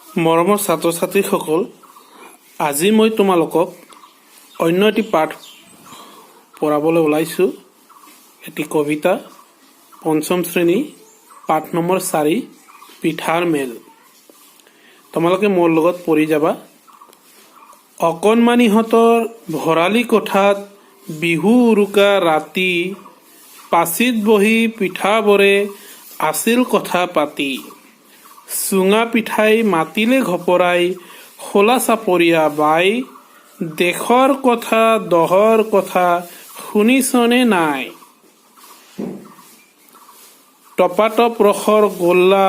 মৰমৰ ছাত্ৰ ছাত্ৰীসকল, আজি মই তোমালোকক অন্য এটি পাঠ পঢ়াবলৈ ওলাইছো। এটি কবিতা, পঞ্চম শ্ৰেণী, পাঠ নম্বৰ 4, পিঠাৰ মেল। তোমালোকে মোৰ লগত পঢ়ি যাবা। অকণমানিহঁতৰ ভৰালি কোঠাত বিহু উৰুকা ৰাতি, পাচিত বহি পিঠাবোৰে আছিল কথা পাতি। চুঙা পিঠাই মাতিলে ঘপৰাই, খোলা চাপৰীয়া বাই, দেশৰ কথা দহৰ কথা শুনিছনে নাই? টপাটপ ৰসৰ গোল্লা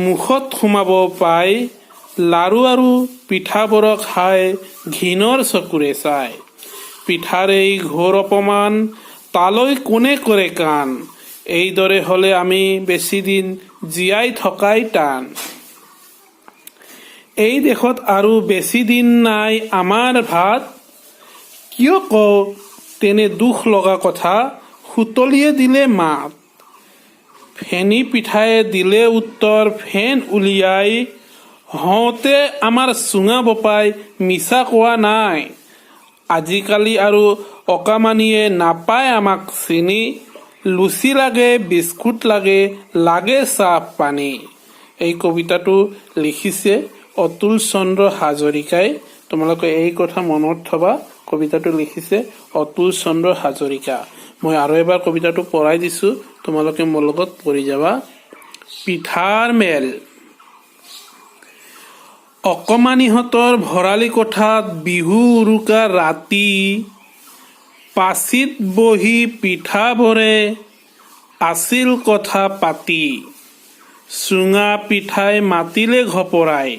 মুখত সোমাব পাই, লাৰু আৰু পিঠাবোৰক খাই ঘিণৰ চকুৰে চাই। পিঠাৰ এই ঘোৰ অপমান তালৈ কোনে কৰে কাণ, এইদৰে হলে আমি বেছি দিন জীয়াই থকাই টান। এই দেশত আৰু বেছি দিন নাই আমাৰ ভাত, কিয় কওঁ তেনে দুখ লগা কথা, সুতলিয়ে দিলে মাত। ফেনী পিঠায়ে দিলে উত্তৰ ফেন উলিয়াই, হওঁতে আমাৰ চুঙা বপাই মিছা কোৱা নাই। আজিকালি আৰু অকামানিয়ে নাপায় আমাক চিনি, লুচি লাগে বিস্কুট লাগে, লাগে চাহ পানী। এই কবিতাটো লিখিছে অতুল চন্দ্ৰ হাজৰিকাই। তোমালোকে এই কথা মনত থবা, কবিতাটো লিখিছে অতুল চন্দ্ৰ হাজৰিকা। মই আৰু এবাৰ কবিতাটো পঢ়াই দিছো, তোমালোকে মোৰ লগত পঢ়ি যাবা। পিঠাৰ মেল। অকমানিহঁতৰ ভৰালি কোঠাত বিহু উৰুকা ৰাতি, পাচিত বহি পিঠাবোৰে আছিল কথা পাতি। চুঙা পিঠাই মাতিলে ঘপৰাই,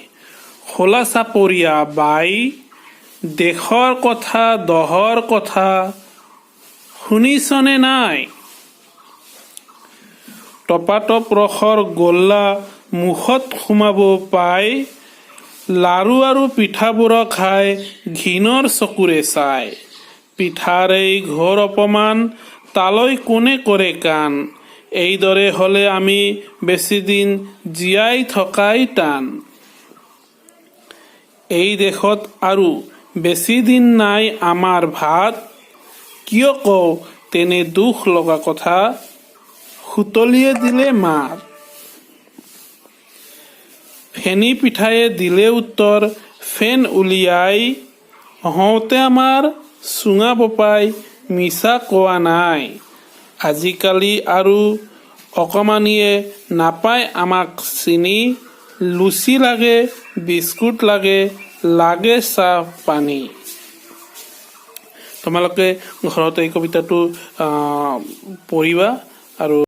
খোলা চাপৰীয়া বাই, দেশৰ কথা দহৰ কথা শুনিছনে নাই? টপাটপ ৰসৰ গোল্লা মুখত সোমাব পাই, লাৰু আৰু পিঠাবোৰক খাই ঘিণৰ চকুৰে চাই। পিঠাৰ এই ঘোৰ অপমান তালৈ কোনে কৰে কাণ, এইদৰে হলে আমি বেছি দিন জীয়াই থকাই টান। এই দেশত আৰু বেছি দিন নাই আমাৰ ভাত, কিয় কওঁ তেনে দুখ লগা কথা, সুতলিয়ে দিলে মাত। ফেনী পিঠায়ে দিলে উত্তৰ ফেন উলিয়াই, হওঁতে আমাৰ চুঙা বপাই মিছা কোৱা নাই। আজিকালি আৰু অকমানিয়ে নাপায় আমাক চিনি, লুচি লাগে বিস্কুট লাগে, লাগে চাহ পানী। তোমালোকে ঘৰত এই কবিতাটো পঢ়িবা আৰু